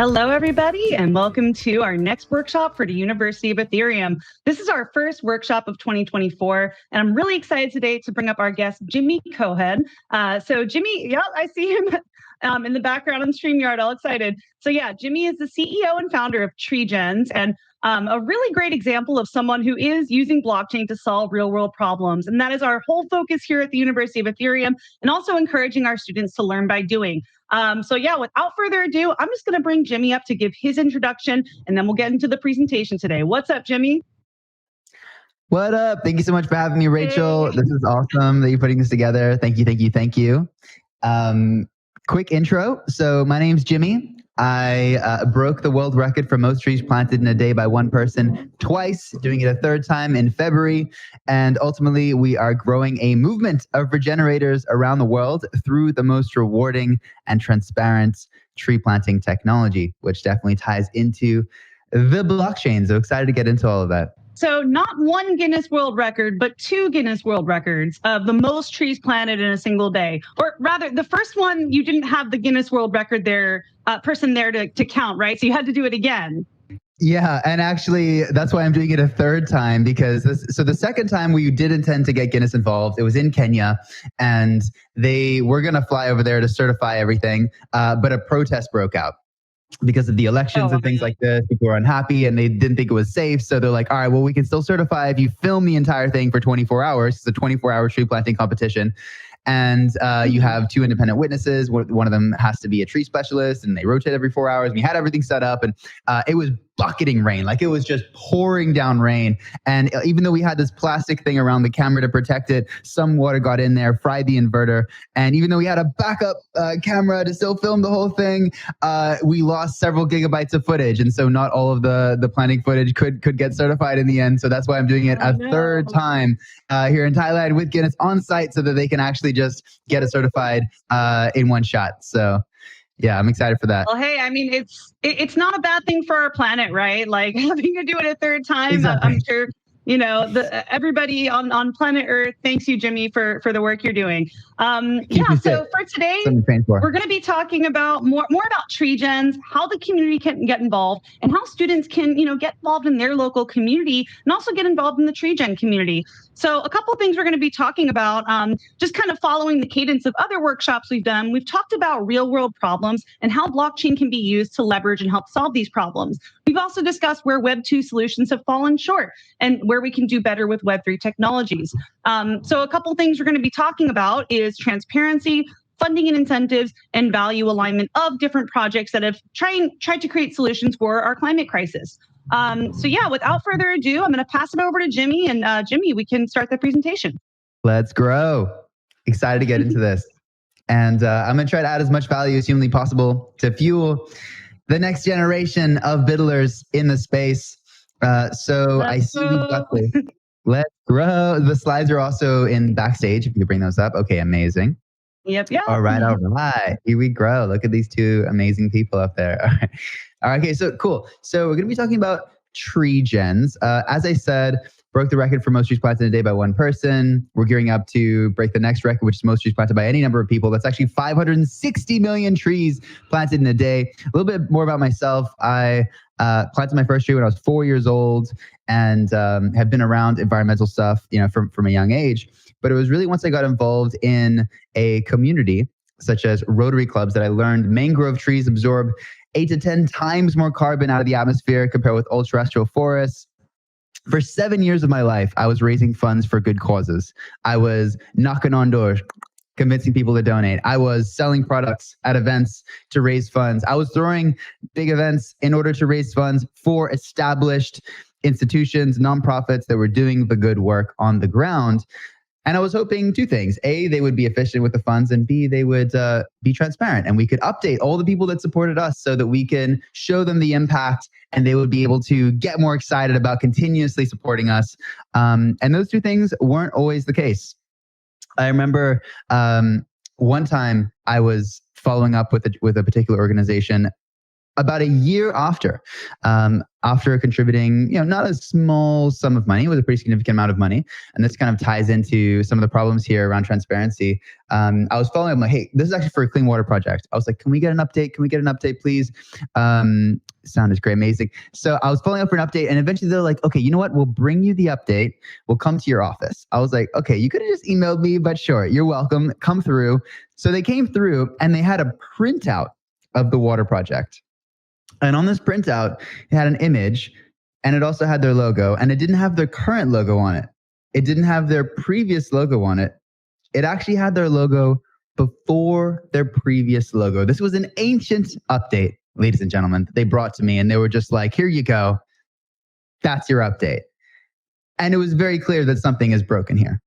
Hello, everybody, and welcome to our next workshop for the University of Ethereum. This is our first workshop of 2024, and I'm really excited today to bring up our guest, Jimi Cohen. So Jimi, yeah, I see him in the background on StreamYard, all excited. So yeah, Jimi is the CEO and founder of Treegens, and a really great example of someone who is using blockchain to solve real-world problems. And that is our whole focus here at the University of Ethereum, and also encouraging our students to learn by doing. So yeah, without further ado, I'm just going to bring Jimi up to give his introduction, and then we'll get into the presentation today. What's up, Jimi? What up? Thank you so much for having me, Rachel. Hey. This is awesome that you're putting this together. Thank you. Quick intro. So my name's Jimi. I broke the world record for most trees planted in a day by one person twice, doing it a third time in February. And ultimately, we are growing a movement of regenerators around the world through the most rewarding and transparent tree planting technology, which definitely ties into the blockchain. So excited to get into all of that. So not one Guinness World Record, but two Guinness World Records of the most trees planted in a single day. Or rather, the first one, you didn't have the Guinness World Record person there to count, right? So you had to do it again. Yeah, and actually, that's why I'm doing it a third time, because the second time we did intend to get Guinness involved. It was in Kenya, and they were going to fly over there to certify everything, but a protest broke out. Because of the elections and things like this, people were unhappy and they didn't think it was safe. So they're like, all right, well, we can still certify if you film the entire thing for 24 hours. It's a 24-hour tree planting competition. And you have two independent witnesses. One of them has to be a tree specialist, and they rotate every 4 hours. We had everything set up, and it was bucketing rain. Like, it was just pouring down rain. And even though we had this plastic thing around the camera to protect it, some water got in there, fried the inverter. And even though we had a backup camera to still film the whole thing, we lost several gigabytes of footage. And so not all of the planting footage could get certified in the end. So that's why I'm doing it a third time here in Thailand with Guinness on site, so that they can actually just get it certified in one shot. So yeah, I'm excited for that. Well, hey, I mean, it's not a bad thing for our planet, right? Like, having to do it a third time, exactly. I'm sure, you know, everybody on planet Earth thanks you, Jimi, for the work you're doing. So for today, we're going to be talking about more about Treegens, how the community can get involved, and how students can, get involved in their local community and also get involved in the Treegen community. So a couple of things we're going to be talking about, just kind of following the cadence of other workshops we've done. We've talked about real world problems and how blockchain can be used to leverage and help solve these problems. We've also discussed where Web 2 solutions have fallen short and where we can do better with Web 3 technologies. So a couple of things we're going to be talking about is transparency, funding and incentives, and value alignment of different projects that have tried to create solutions for our climate crisis. So yeah, without further ado, I'm going to pass it over to Jimi, and Jimi, we can start the presentation. Let's grow. Excited to get into this. And I'm going to try to add as much value as humanly possible to fuel the next generation of biddlers in the space. I see we've got this. Let's grow. The slides are also in backstage, if you could bring those up. Okay, amazing. Yep. All right. Here we grow. Look at these two amazing people up there. All right. Okay, so cool. So we're going to be talking about Treegens. As I said, broke the record for most trees planted in a day by one person. We're gearing up to break the next record, which is most trees planted by any number of people. That's actually 560 million trees planted in a day. A little bit more about myself. I planted my first tree when I was 4 years old, and have been around environmental stuff, from a young age. But it was really once I got involved in a community, such as Rotary clubs, that I learned mangrove trees absorb 8 to 10 times more carbon out of the atmosphere compared with ultra-terrestrial forests. For 7 years of my life, I was raising funds for good causes. I was knocking on doors, convincing people to donate. I was selling products at events to raise funds. I was throwing big events in order to raise funds for established institutions, nonprofits that were doing the good work on the ground. And I was hoping two things. A, they would be efficient with the funds, and B, they would be transparent, and we could update all the people that supported us so that we can show them the impact, and they would be able to get more excited about continuously supporting us. And those two things weren't always the case. I remember one time I was following up with a particular organization about a year after contributing, not a small sum of money, it was a pretty significant amount of money. And this kind of ties into some of the problems here around transparency. I was following up, like, hey, this is actually for a clean water project. I was like, can we get an update? Can we get an update, please? Sound is great, amazing. So I was following up for an update, and eventually they're like, okay, you know what? We'll bring you the update. We'll come to your office. I was like, okay, you could have just emailed me, but sure, you're welcome. Come through. So they came through, and they had a printout of the water project. And on this printout, it had an image, and it also had their logo, and it didn't have their current logo on it. It didn't have their previous logo on it. It actually had their logo before their previous logo. This was an ancient update, ladies and gentlemen, that they brought to me, and they were just like, here you go. That's your update. And it was very clear that something is broken here.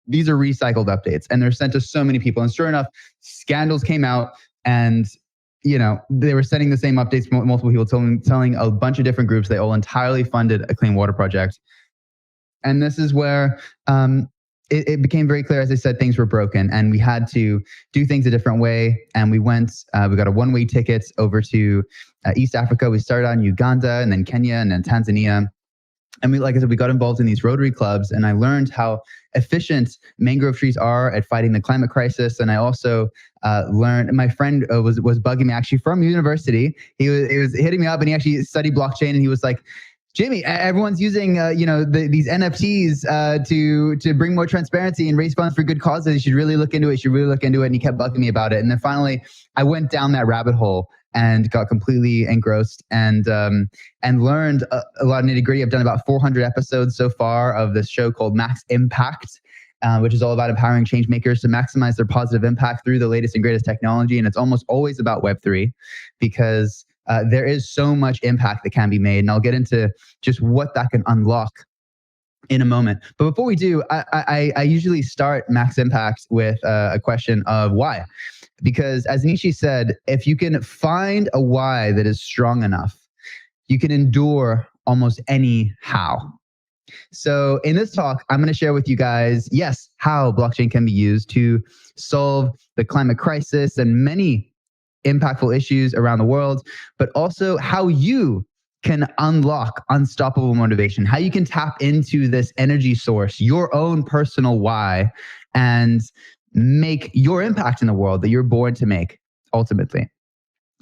These are recycled updates, and they're sent to so many people. And sure enough, scandals came out, and they were sending the same updates to multiple people, telling a bunch of different groups they all entirely funded a clean water project. And this is where it became very clear, as I said, things were broken, and we had to do things a different way. And we got a one-way ticket over to East Africa. We started on Uganda, and then Kenya, and then Tanzania. And like I said, we got involved in these Rotary clubs, and I learned how efficient mangrove trees are at fighting the climate crisis. And I also learned, my friend was bugging me actually from university. He was hitting me up, and he actually studied blockchain, and he was like, Jimmy, everyone's using these NFTs to bring more transparency and raise funds for good causes. You should really look into it. And he kept bugging me about it. And then finally, I went down that rabbit hole and got completely engrossed and learned a lot of nitty gritty. I've done about 400 episodes so far of this show called Max Impact, which is all about empowering change makers to maximize their positive impact through the latest and greatest technology. And it's almost always about Web3 because there is so much impact that can be made. And I'll get into just what that can unlock in a moment. But before we do, I usually start Max Impact with a question of why. Because as Nietzsche said, if you can find a why that is strong enough, you can endure almost any how. So in this talk, I'm going to share with you guys, yes, how blockchain can be used to solve the climate crisis and many impactful issues around the world, but also how you can unlock unstoppable motivation, how you can tap into this energy source, your own personal why, and make your impact in the world that you're born to make, ultimately.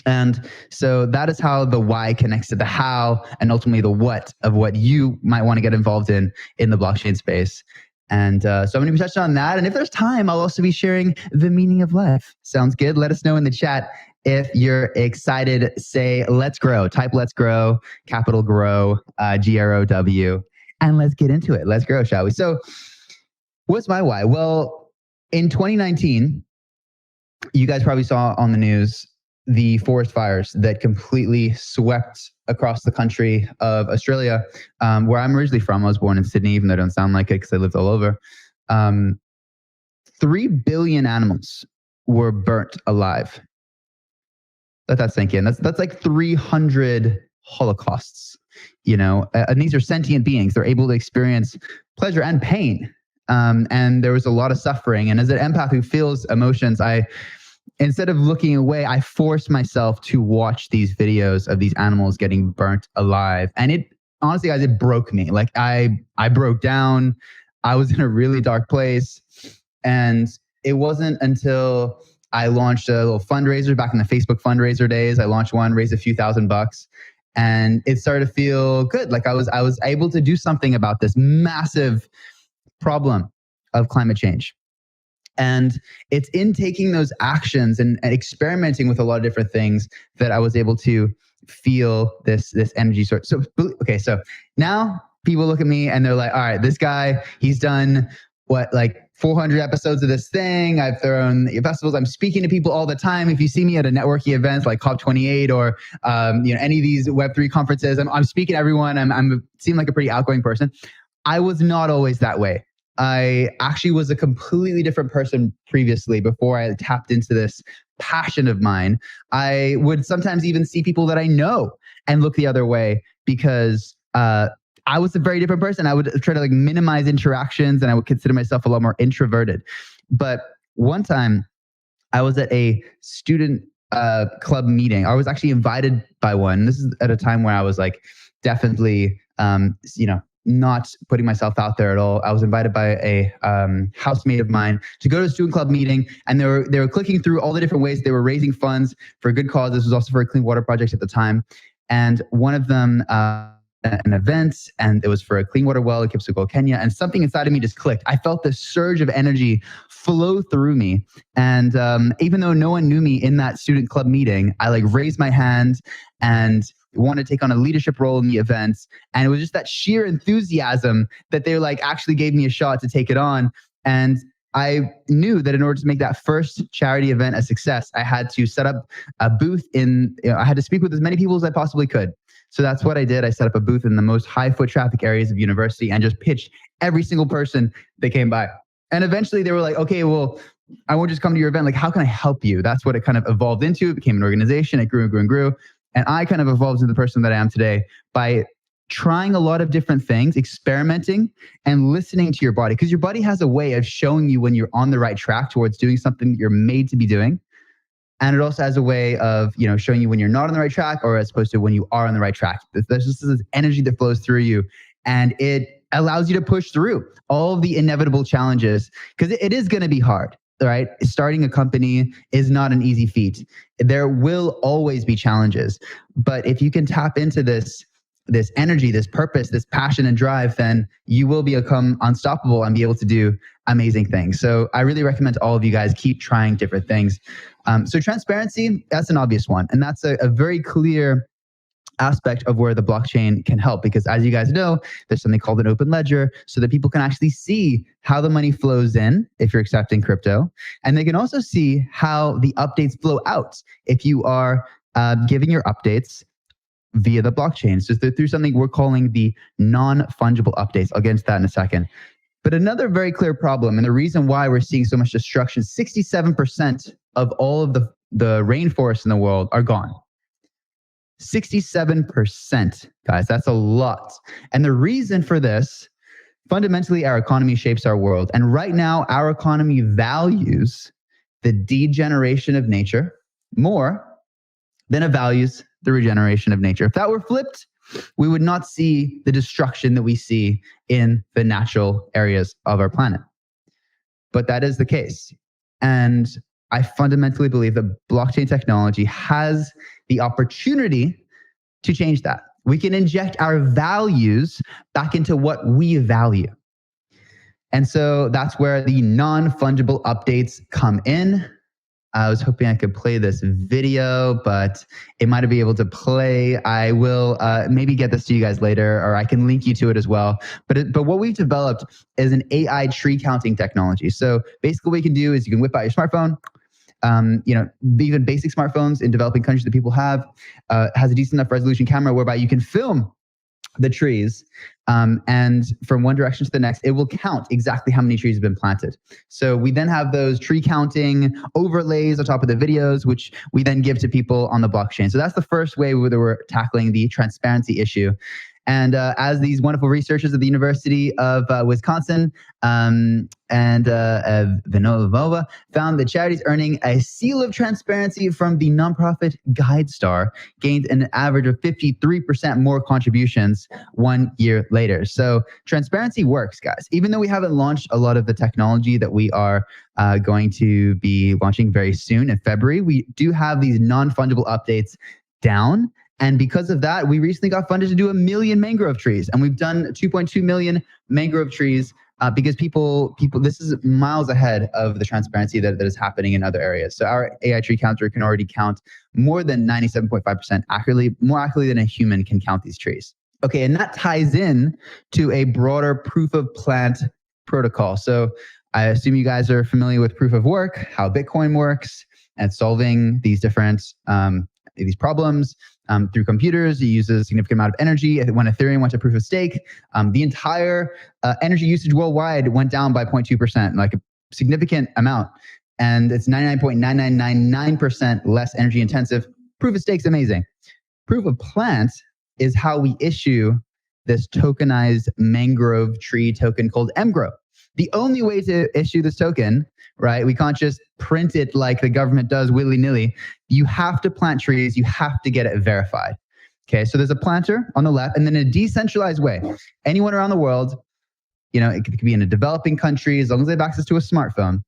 And so that is how the why connects to the how and ultimately the what of what you might want to get involved in the blockchain space. And so I'm going to be touching on that. And if there's time, I'll also be sharing the meaning of life. Sounds good? Let us know in the chat if you're excited. Say, let's grow. Type let's grow, capital grow, GROW. And let's get into it. Let's grow, shall we? So what's my why? Well, in 2019, you guys probably saw on the news the forest fires that completely swept across the country of Australia, where I'm originally from. I was born in Sydney, even though I don't sound like it because I lived all over. 3 billion animals were burnt alive. Let that sink in. That's like 300 holocausts, and these are sentient beings. They're able to experience pleasure and pain. And there was a lot of suffering. And as an empath who feels emotions, instead of looking away, I forced myself to watch these videos of these animals getting burnt alive. And it, honestly, guys, it broke me. Like I broke down. I was in a really dark place. And it wasn't until I launched a little fundraiser back in the Facebook fundraiser days. I launched one, raised a few $1,000, and it started to feel good. Like I was able to do something about this massive problem of climate change. And it's in taking those actions and experimenting with a lot of different things that I was able to feel this energy source. So, okay, so now people look at me and they're like, all right, this guy, he's done like 400 episodes of this thing. I've thrown festivals. I'm speaking to people all the time. If you see me at a networking event like COP28 or any of these Web3 conferences, I'm speaking to everyone. I'm seem like a pretty outgoing person. I was not always that way. I actually was a completely different person previously before I tapped into this passion of mine. I would sometimes even see people that I know and look the other way because I was a very different person. I would try to minimize interactions and I would consider myself a lot more introverted. But one time I was at a student club meeting. I was actually invited by one. This is at a time where I was like definitely, not putting myself out there at all. I was invited by a housemate of mine to go to a student club meeting, and they were clicking through all the different ways they were raising funds for a good cause. This was also for a clean water project at the time, and one of them an event, and it was for a clean water well in Kipsugol, Kenya, and something inside of me just clicked. I felt this surge of energy flow through me, and even though no one knew me in that student club meeting, I like raised my hand and wanted to take on a leadership role in the events. And it was just that sheer enthusiasm that they like actually gave me a shot to take it on. And I knew that in order to make that first charity event a success, I had to set up a booth I had to speak with as many people as I possibly could. So that's what I did. I set up a booth in the most high foot traffic areas of university and just pitched every single person that came by. And eventually they were like, okay, well, I won't just come to your event. Like, how can I help you? That's what it kind of evolved into. It became an organization. It grew and grew and grew. And I kind of evolved into the person that I am today by trying a lot of different things, experimenting and listening to your body, because your body has a way of showing you when you're on the right track towards doing something that you're made to be doing. And it also has a way of, showing you when you're not on the right track, or as opposed to when you are on the right track. There's just this energy that flows through you, and it allows you to push through all of the inevitable challenges, because it is going to be hard. Right? Starting a company is not an easy feat. There will always be challenges. But if you can tap into this energy, this purpose, this passion and drive, then you will become unstoppable and be able to do amazing things. So I really recommend to all of you guys, keep trying different things. So transparency, that's an obvious one. And that's a very clear aspect of where the blockchain can help, because as you guys know, there's something called an open ledger, so that people can actually see how the money flows in if you're accepting crypto, and they can also see how the updates flow out if you are giving your updates via the blockchain. So through something we're calling the non-fungible updates. I'll get into that in a second. But another very clear problem, and the reason why we're seeing so much destruction, 67% of all of the rainforests in the world are gone. 67%, guys, that's a lot. And the reason for this, fundamentally, our economy shapes our world. And right now, our economy values the degeneration of nature more than it values the regeneration of nature. If that were flipped, we would not see the destruction that we see in the natural areas of our planet. But that is the case. And I fundamentally believe that blockchain technology has the opportunity to change that. We can inject our values back into what we value. And so that's where the non-fungible updates come in. I was hoping I could play this video, but it might be able to play. I will maybe get this to you guys later, or I can link you to it as well. But what we've developed is an AI tree counting technology. So basically what you can do is you can whip out your smartphone. Even basic smartphones in developing countries that people have has a decent enough resolution camera whereby you can film the trees, and from one direction to the next, it will count exactly how many trees have been planted. So we then have those tree counting overlays on top of the videos, which we then give to people on the blockchain. So that's the first way that we're tackling the transparency issue. And as these wonderful researchers at the University of Wisconsin and Villanova found that charities earning a seal of transparency from the nonprofit GuideStar gained an average of 53% more contributions 1 year later. So transparency works, guys. Even though we haven't launched a lot of the technology that we are going to be launching very soon in February, we do have these non-fungible updates down. And because of that, we recently got funded to do 1 million mangrove trees. And we've done 2.2 million mangrove trees because people, this is miles ahead of the transparency that is happening in other areas. So our AI tree counter can already count more than 97.5% accurately, more accurately than a human can count these trees. Okay, and that ties in to a broader proof of plant protocol. So I assume you guys are familiar with proof of work, how Bitcoin works, and solving these different these problems. Through computers, it uses a significant amount of energy. When Ethereum went to proof of stake, the entire energy usage worldwide went down by 0.2%, like a significant amount. And it's 99.9999% less energy intensive. Proof of stake's amazing. Proof of plant is how we issue this tokenized mangrove tree token called mgrove. the only way to issue this token, right? We can't just print it like the government does willy-nilly. You have to plant trees. You have to get it verified. Okay, so there's a planter on the left, and then in a decentralized way, anyone around the world, it could be in a developing country, as long as they have access to a smartphone,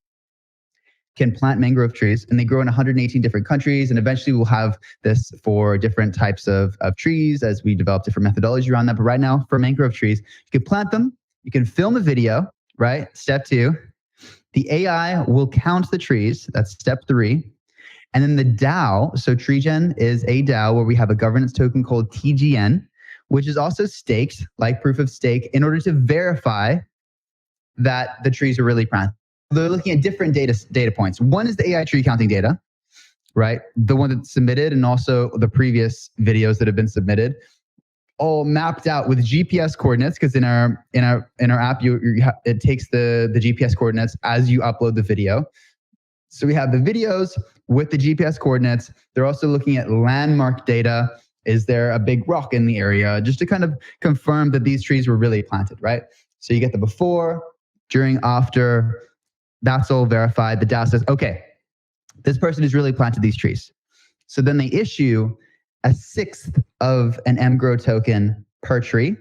can plant mangrove trees, and they grow in 118 different countries. And eventually we'll have this for different types of trees as we develop different methodology around that. But right now, for mangrove trees, you can plant them, you can film a video, right? Step 2, the AI will count the trees. That's step 3. And then the DAO, so Treegen is a DAO where we have a governance token called TGN, which is also staked, like proof of stake, in order to verify that the trees are really planted. They're looking at different data points. One is the AI tree counting data, right? The one that's submitted, and also the previous videos that have been submitted, all mapped out with GPS coordinates. Because in our app, it takes the GPS coordinates as you upload the video. So we have the videos with the GPS coordinates. They're also looking at landmark data. Is there a big rock in the area? Just to kind of confirm that these trees were really planted, right? So you get the before, during, after. That's all verified. The DAO says, okay, this person has really planted these trees. So then they issue 1/6 of an mGrow token per tree.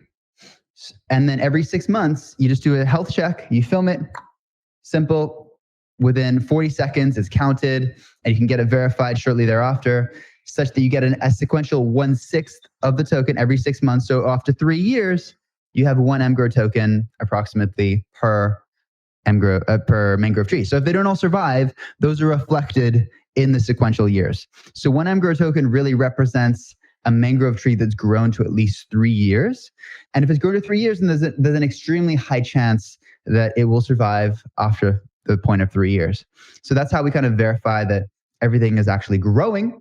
And then every 6 months, you just do a health check, you film it, simple. Within 40 seconds, it's counted, and you can get it verified shortly thereafter, such that you get a sequential 1/6 of the token every 6 months. So after 3 years, you have 1 mGrow token approximately per mangrove tree. So if they don't all survive, those are reflected in the sequential years. So 1 mGrow token really represents a mangrove tree that's grown to at least 3 years. And if it's grown to 3 years, then there's an extremely high chance that it will survive after the point of 3 years. So that's how we kind of verify that everything is actually growing.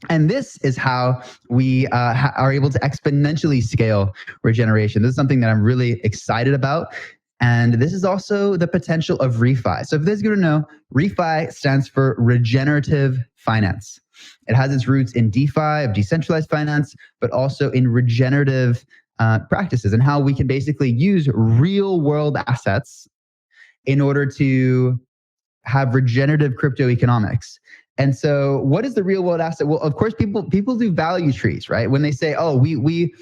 And this is how we are able to exponentially scale regeneration. This is something that I'm really excited about. And this is also the potential of refi. So if this is good to know, refi stands for regenerative finance. It has its roots in DeFi, of decentralized finance, but also in regenerative practices, and how we can basically use real world assets in order to have regenerative crypto economics. And so what is the real world asset? Well, of course, people do value trees, right? When they say, oh, we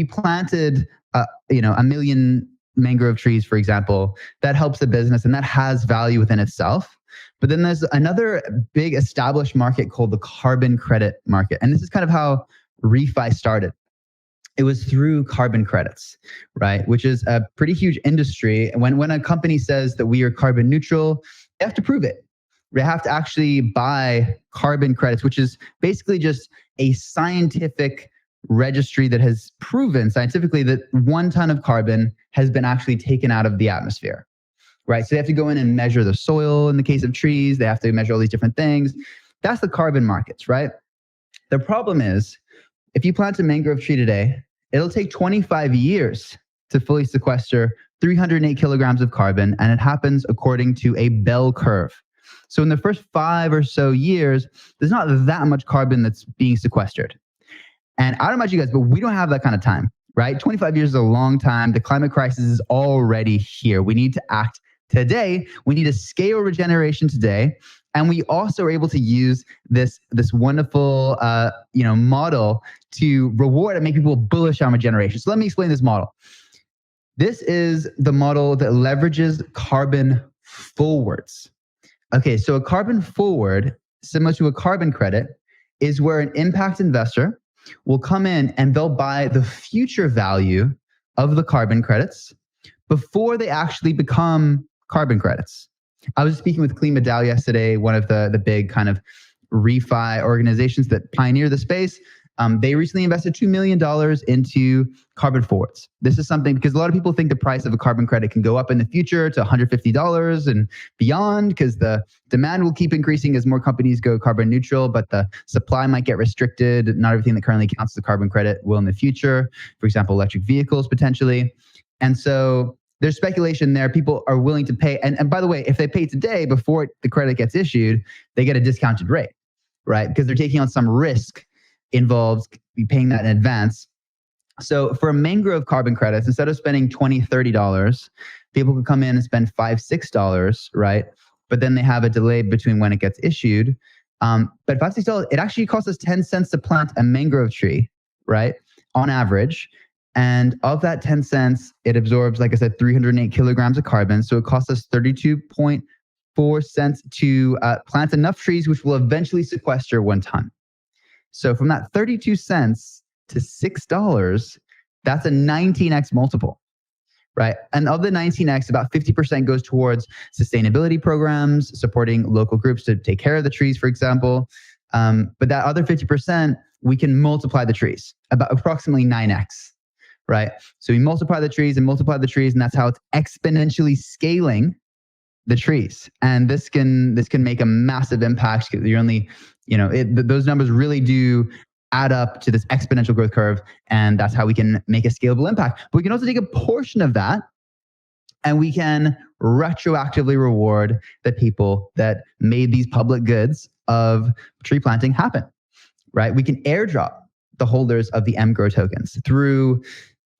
planted a million mangrove trees, for example, that helps the business and that has value within itself. But then there's another big established market called the carbon credit market. And this is kind of how refi started. It was through carbon credits, right? Which is a pretty huge industry. And when a company says that we are carbon neutral, they have to prove it. They have to actually buy carbon credits, which is basically just a scientific registry that has proven scientifically that 1 ton of carbon has been actually taken out of the atmosphere, right? So they have to go in and measure the soil in the case of trees. They have to measure all these different things. That's the carbon markets, right? The problem is, if you plant a mangrove tree today, it'll take 25 years to fully sequester 308 kilograms of carbon, and it happens according to a bell curve. So in the first 5 or so years, there's not that much carbon that's being sequestered. And I don't know about you guys, but we don't have that kind of time, right? 25 years is a long time. The climate crisis is already here. We need to act today. We need to scale regeneration today. And we also are able to use this wonderful model to reward and make people bullish on regeneration. So let me explain this model. This is the model that leverages carbon forwards. Okay, so a carbon forward, similar to a carbon credit, is where an impact investor will come in and they'll buy the future value of the carbon credits before they actually become carbon credits. I was speaking with ClimaDAO yesterday, one of the big kind of refi organizations that pioneer the space. They recently invested $2 million into carbon forwards. This is something because a lot of people think the price of a carbon credit can go up in the future to $150 and beyond because the demand will keep increasing as more companies go carbon neutral, but the supply might get restricted. Not everything that currently counts as a carbon credit will in the future. For example, electric vehicles potentially. And so there's speculation there. People are willing to pay. And by the way, if they pay today before the credit gets issued, they get a discounted rate, right? Because they're taking on some risk involved paying that in advance. So for mangrove carbon credits, instead of spending $20, $30, people could come in and spend $5-6, right? But then they have a delay between when it gets issued. But $5-6, it actually costs us 10 cents to plant a mangrove tree, right? On average. And of that 10 cents, it absorbs, like I said, 308 kilograms of carbon. So it costs us 32.4 cents to plant enough trees, which will eventually sequester 1 ton. So from that 32 cents to $6, that's a 19x multiple, right? And of the 19x, about 50% goes towards sustainability programs, supporting local groups to take care of the trees, for example. But that other 50%, we can multiply the trees, about approximately 9x, right? So we multiply the trees, and that's how it's exponentially scaling the trees. And this can make a massive impact, because you're only, those numbers really do add up to this exponential growth curve, and that's how we can make a scalable impact. But we can also take a portion of that, and we can retroactively reward the people that made these public goods of tree planting happen, right? We can airdrop the holders of the mGrow tokens through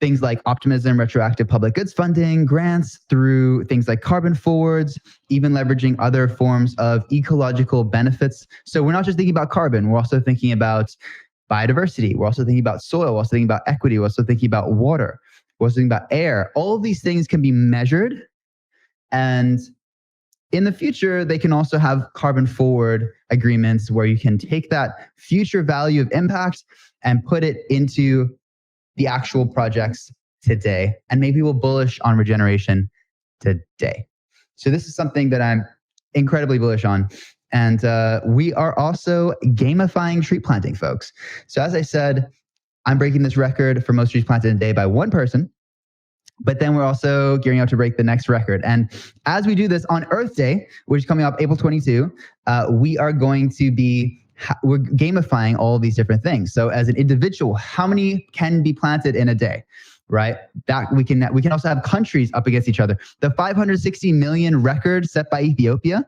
things like optimism, retroactive public goods funding, grants, through things like carbon forwards, even leveraging other forms of ecological benefits. So we're not just thinking about carbon, we're also thinking about biodiversity. We're also thinking about soil. We're also thinking about equity. We're also thinking about water. We're also thinking about air. All of these things can be measured. And in the future, they can also have carbon forward agreements where you can take that future value of impact and put it into the actual projects today. And maybe we'll bullish on regeneration today. So this is something that I'm incredibly bullish on. And we are also gamifying tree planting, folks. So as I said, I'm breaking this record for most trees planted in a day by one person. But then we're also gearing up to break the next record. And as we do this on Earth Day, which is coming up April 22, we are going to be we're gamifying all of these different things. So as an individual, how many can be planted in a day, right? That we can also have countries up against each other. The 560 million record set by Ethiopia,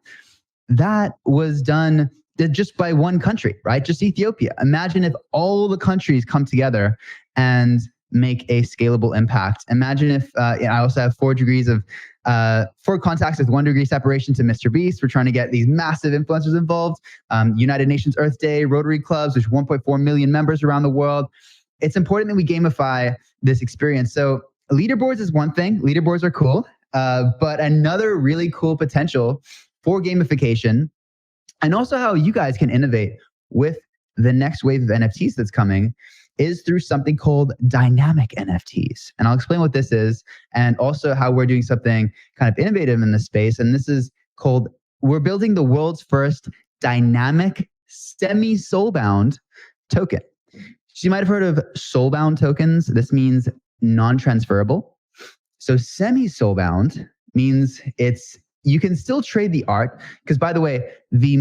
that was done just by one country, right? Just Ethiopia. Imagine if all the countries come together and make a scalable impact. Imagine if I also have 4 contacts with 1 degree separation to Mr. Beast. We're trying to get these massive influencers involved. United Nations Earth Day, Rotary clubs, there's 1.4 million members around the world. It's important that we gamify this experience. So leaderboards is one thing. Leaderboards are cool. But another really cool potential for gamification, and also how you guys can innovate with the next wave of NFTs that's coming, is through something called dynamic NFTs. And I'll explain what this is, and also how we're doing something kind of innovative in this space. And this is called, we're building the world's first dynamic semi-soulbound token. So you might have heard of soulbound tokens. This means non-transferable. So semi-soulbound means you can still trade the art, because by the way, the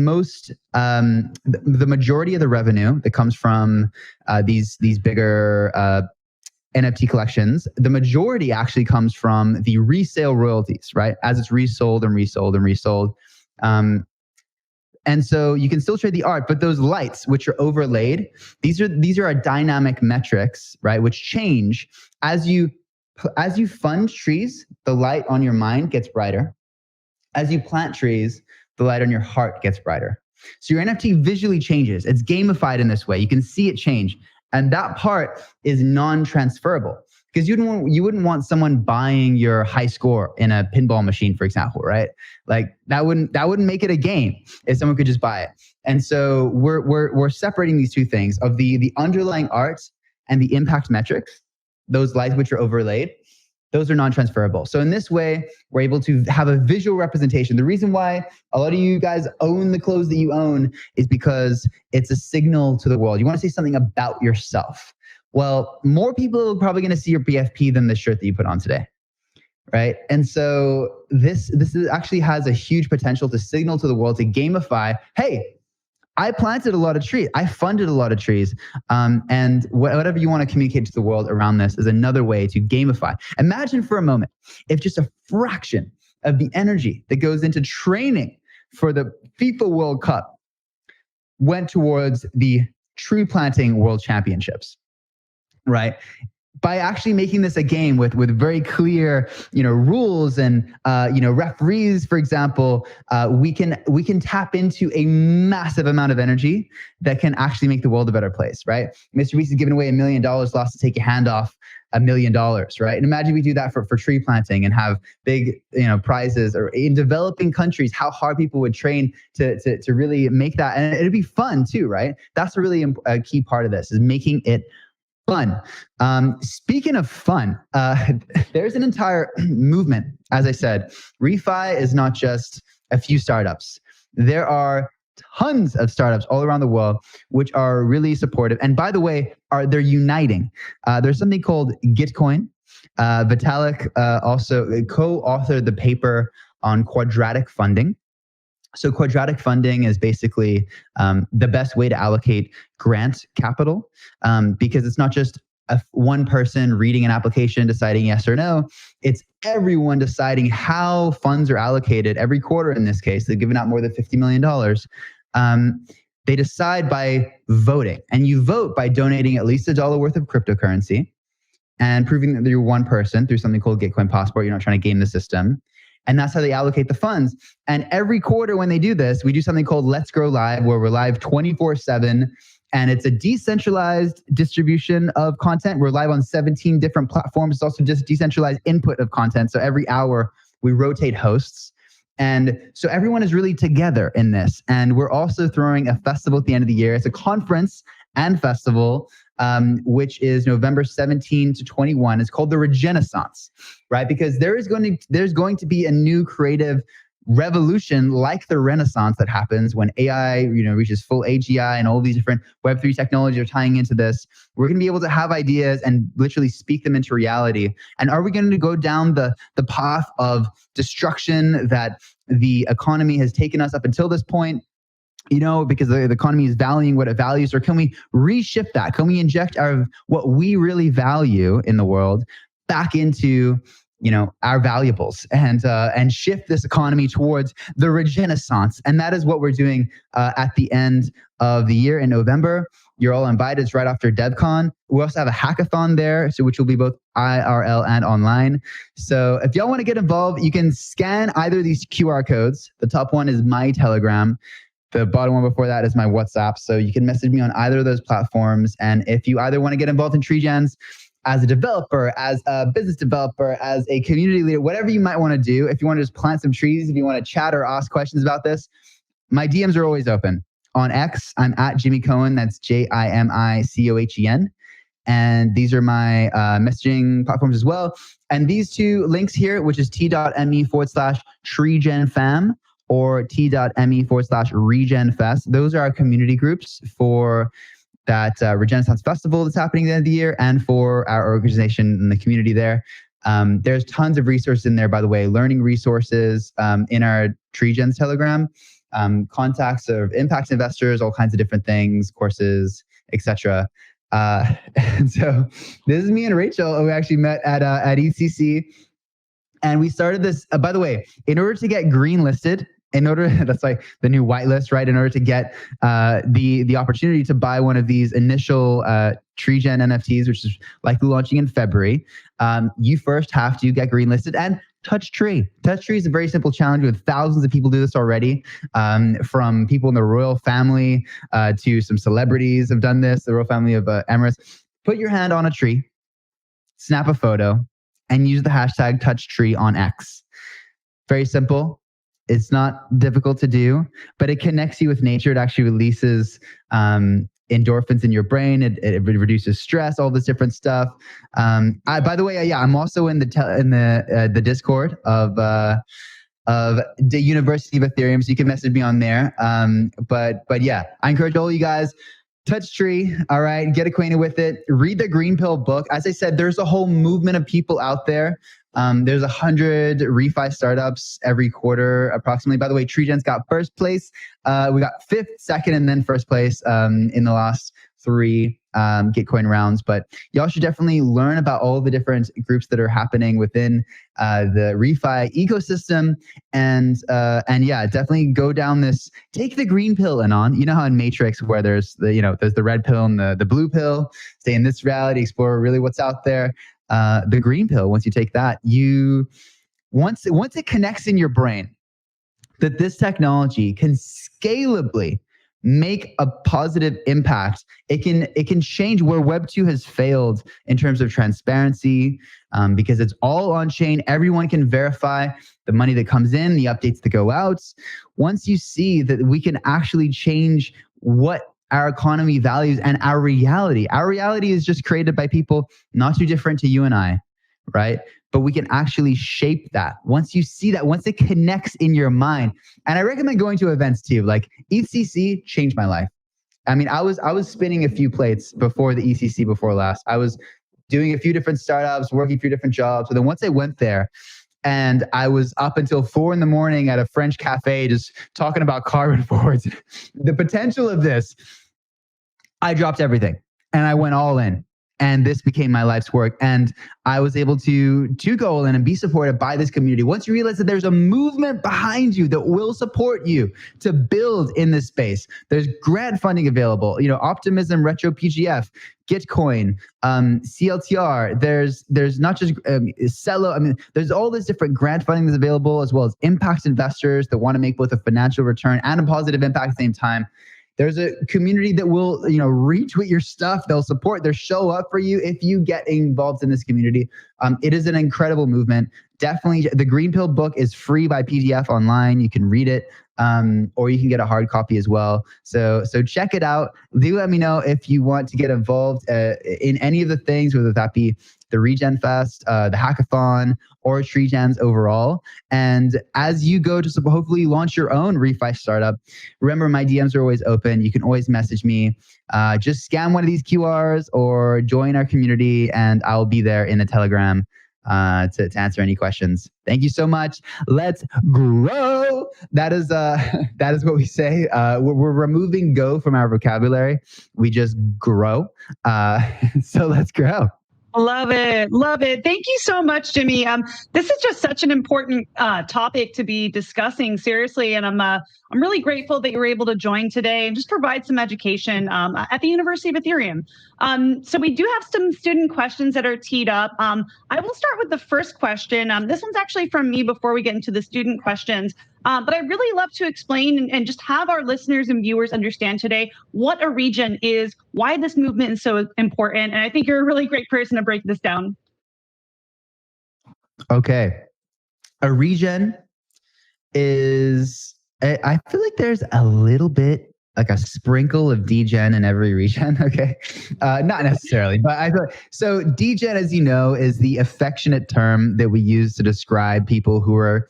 majority of the revenue that comes from these bigger NFT collections, the majority actually comes from the resale royalties, right? As it's resold and resold and resold. And so you can still trade the art, but those lights, which are overlaid, these are our dynamic metrics, right? Which change as you fund trees. The light on your mind gets brighter. As you plant trees, the light on your heart gets brighter. So your NFT visually changes. It's gamified in this way. You can see it change. And that part is non-transferable, because you wouldn't want someone buying your high score in a pinball machine, for example, right? Like that wouldn't make it a game if someone could just buy it. And so we're separating these two things of the underlying art and the impact metrics, those lights which are overlaid. Those are non-transferable. So in this way, we're able to have a visual representation. The reason why a lot of you guys own the clothes that you own is because it's a signal to the world. You want to say something about yourself. Well, more people are probably going to see your PFP than the shirt that you put on today, right? And so this actually has a huge potential to signal to the world, to gamify, hey, I planted a lot of trees. I funded a lot of trees. And whatever you want to communicate to the world around this is another way to gamify. Imagine for a moment if just a fraction of the energy that goes into training for the FIFA World Cup went towards the tree planting world championships, right? by actually making this a game with very clear, rules and, referees, for example, we can tap into a massive amount of energy that can actually make the world a better place, right? Mr. Beast is giving away $1 million lost to take your hand off $1 million, right? And imagine we do that for tree planting and have big, prizes. Or in developing countries, how hard people would train to really make that, and it'd be fun too, right? That's a really key part of this, is making it fun. Speaking of fun, there's an entire movement. As I said, refi is not just a few startups. There are tons of startups all around the world which are really supportive. And by the way, they're uniting. There's something called Gitcoin. Vitalik also co-authored the paper on quadratic funding. So quadratic funding is basically the best way to allocate grant capital, because it's not just one person reading an application, deciding yes or no. It's everyone deciding how funds are allocated every quarter. In this case, they've given out more than $50 million. They decide by voting, and you vote by donating at least $1 worth of cryptocurrency and proving that you're one person through something called Gitcoin Passport. You're not trying to game the system. And that's how they allocate the funds. And every quarter when they do this, we do something called Let's Grow Live, where we're live 24/7. And it's a decentralized distribution of content. We're live on 17 different platforms. It's also just decentralized input of content. So every hour we rotate hosts. And so everyone is really together in this. And we're also throwing a festival at the end of the year. It's a conference and festival, which is November 17 to 21. It's called the Regenerators, right? Because there's going to be a new creative revolution like the Renaissance that happens when AI, reaches full AGI, and all these different Web3 technologies are tying into this. We're going to be able to have ideas and literally speak them into reality. And are we going to go down the path of destruction that the economy has taken us up until this point? Because the economy is valuing what it values, or can we reshift that? Can we inject what we really value in the world back into our valuables and shift this economy towards the Regenerators? And that is what we're doing at the end of the year in November. You're all invited. It's right after DevCon. We also have a hackathon there, which will be both IRL and online. So if y'all want to get involved, you can scan either of these QR codes. The top one is my Telegram. The bottom one before that is my WhatsApp. So you can message me on either of those platforms. And if you either want to get involved in Treegens as a developer, as a business developer, as a community leader, whatever you might want to do, if you want to just plant some trees, if you want to chat or ask questions about this, my DMs are always open. On X, I'm at Jimi Cohen. That's JIMICOHEN. And these are my messaging platforms as well. And these two links here, which is t.me/TreegenFam or t.me/RegenFest. Those are our community groups for that Regenerators Festival that's happening at the end of the year, and for our organization and the community there. There's tons of resources in there, by the way, learning resources in our Treegens Telegram, contacts of impact investors, all kinds of different things, courses, etc. And so this is me and Rachel. We actually met at ECC, and we started this, by the way, in order to get green listed, that's like the new whitelist, right? In order to get the opportunity to buy one of these initial Treegen NFTs, which is likely launching in February, you first have to get green listed and touch tree. Touch tree is a very simple challenge with thousands of people do this already, from people in the royal family to some celebrities have done this, the royal family of Emirates. Put your hand on a tree, snap a photo, and use the hashtag touch tree on X. Very simple. It's not difficult to do, but it connects you with nature. It actually releases endorphins in your brain. It reduces stress, all this different stuff. By the way, I'm also in the Discord of the University of Ethereum, so you can message me on there. But yeah, I encourage all you guys, touch tree, all right, get acquainted with it. Read the Green Pill book. As I said, there's a whole movement of people out there. There's 100 refi startups every quarter, approximately. By the way, Treegens got first place. We got fifth, second, and then first place in the last 3 Gitcoin rounds, but y'all should definitely learn about all the different groups that are happening within the refi ecosystem, and yeah, definitely go down this. Take the green pill, Anon. You know how in Matrix where there's the red pill and the blue pill. Stay in this reality, explore really what's out there. The green pill. Once you take that, once it connects in your brain that this technology can scalably make a positive impact, it can change where Web 2 has failed in terms of transparency, because it's all on chain. Everyone can verify the money that comes in, the updates that go out. Once you see that we can actually change what our economy values and our reality is just created by people not too different to you and I, right? But we can actually shape that. Once you see that, once it connects in your mind, and I recommend going to events too. Like ECC changed my life. I mean, I was spinning a few plates before the ECC before last. I was doing a few different startups, working a few different jobs. But then once I went there, and I was up until 4 a.m. at a French cafe just talking about carbon forwards. The potential of this, I dropped everything and I went all in. And this became my life's work. And I was able to go all in and be supported by this community. Once you realize that there's a movement behind you that will support you to build in this space, there's grant funding available. Optimism, Retro PGF, Gitcoin, CLTR. There's not just Cello. I mean, there's all this different grant funding that's available, as well as impact investors that want to make both a financial return and a positive impact at the same time. There's a community that will, retweet your stuff. They'll support, they'll show up for you if you get involved in this community. It is an incredible movement. Definitely, the Green Pill book is free by PDF online. You can read it, or you can get a hard copy as well. So check it out. Do let me know if you want to get involved in any of the things, whether that be the Regen Fest, the hackathon, or Treegens overall. And as you go to hopefully launch your own refi startup, remember my DMs are always open. You can always message me. Just scan one of these QRs or join our community, and I'll be there in the Telegram to answer any questions. Thank you so much. Let's grow. That is what we say. We're removing go from our vocabulary. We just grow. So let's grow. Love it. Love it. Thank you so much, Jimmy. This is just such an important topic to be discussing seriously. And I'm really grateful that you were able to join today and just provide some education at the University of Ethereum. So we do have some student questions that are teed up. I will start with the first question. This one's actually from me before we get into the student questions. But I'd really love to explain and just have our listeners and viewers understand today what a regen is, why this movement is so important. And I think you're a really great person to break this down. Okay. A regen is, I feel like there's a little bit, like a sprinkle of degen in every regen. Okay. Not necessarily, but I feel like, so degen, as you know, is the affectionate term that we use to describe people who are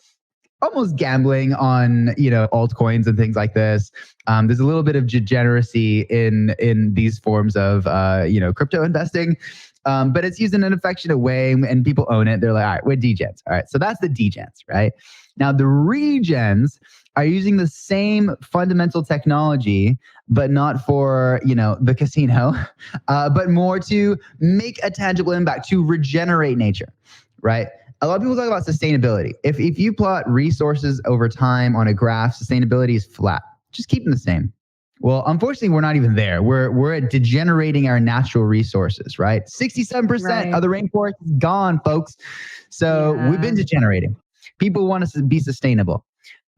almost gambling on, altcoins and things like this. There's a little bit of degeneracy in these forms of, crypto investing. But it's used in an affectionate way and people own it. They're like, all right, we're degens. All right. So that's the degens, right? Now the regens are using the same fundamental technology, but not for, the casino, but more to make a tangible impact, to regenerate nature, right? A lot of people talk about sustainability. If you plot resources over time on a graph, sustainability is flat. Just keep them the same. Well, unfortunately, we're not even there. We're at degenerating our natural resources, right? 67% of the rainforest is gone, folks. So we've been degenerating. People want us to be sustainable.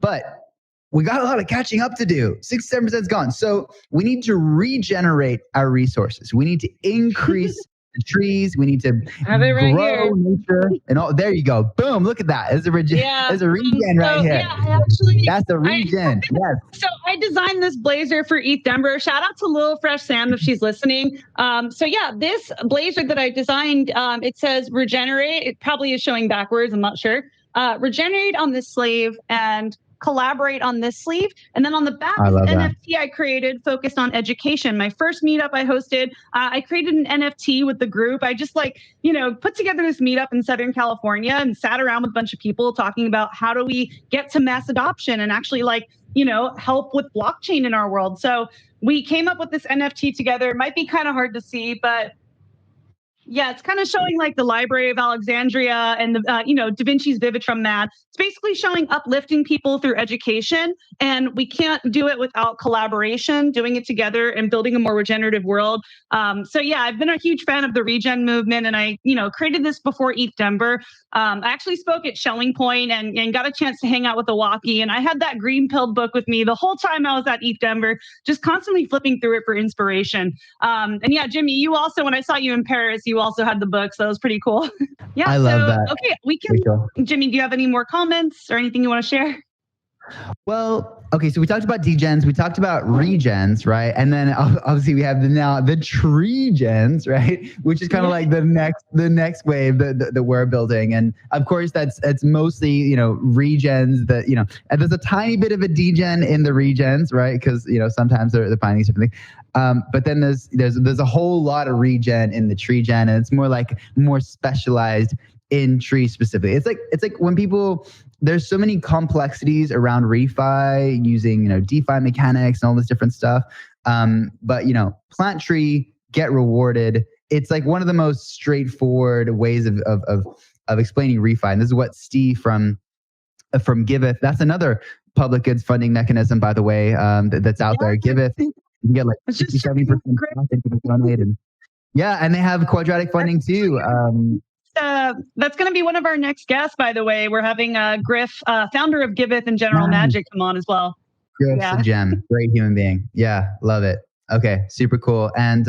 But we got a lot of catching up to do. 67% is gone. So we need to regenerate our resources. We need to increase the trees. We need to grow nature and all. There you go. Boom! Look at that. There's a regen. There's a regen right here. Yeah, that's a regen. Yes. So I designed this blazer for ETH Denver. Shout out to Lil Fresh Sam if she's listening. This blazer that I designed, it says regenerate. It probably is showing backwards. I'm not sure. Regenerate on this sleeve and collaborate on this sleeve. And then on the back, NFT I created focused on education. My first meetup I hosted, I created an NFT with the group. I just put together this meetup in Southern California and sat around with a bunch of people talking about how do we get to mass adoption and actually help with blockchain in our world. So we came up with this NFT together. It might be kind of hard to see, but yeah, it's kind of showing like the Library of Alexandria and the, Da Vinci's Vivatrum Mad. It's basically showing uplifting people through education, and we can't do it without collaboration, doing it together and building a more regenerative world. So yeah, I've been a huge fan of the regen movement, and I, created this before ETH Denver. I actually spoke at Shelling Point and got a chance to hang out with the walkie, and I had that green pilled book with me the whole time I was at ETH Denver, just constantly flipping through it for inspiration. And yeah, Jimmy, you also, when I saw you in Paris, you also had the book, so that was pretty cool. Yeah, I love that. Okay, we can. Rachel. Jimmy, do you have any more comments or anything you want to share? Well, okay, so we talked about degens, we talked about regens, right? And then obviously we have the treegens, right? Which is kind of like the next wave that we're building. And of course that's mostly, regens that, and there's a tiny bit of a degen in the regens, right? Because, sometimes they're finding different things. But then there's a whole lot of regen in the treegen, and it's more specialized in trees specifically. It's like when people, there's so many complexities around refi using, DeFi mechanics and all this different stuff. But, plant tree, get rewarded. It's like one of the most straightforward ways of explaining refi. And this is what Steve from UETH, that's another public goods funding mechanism, by the way, that's out there. UETH, you can get like 60-70% donated. Yeah, and they have quadratic funding too. That's going to be one of our next guests, by the way. We're having Griff, founder of UETH and General Magic, come on as well. Griff's a gem, great human being. Yeah, love it. Okay, super cool. And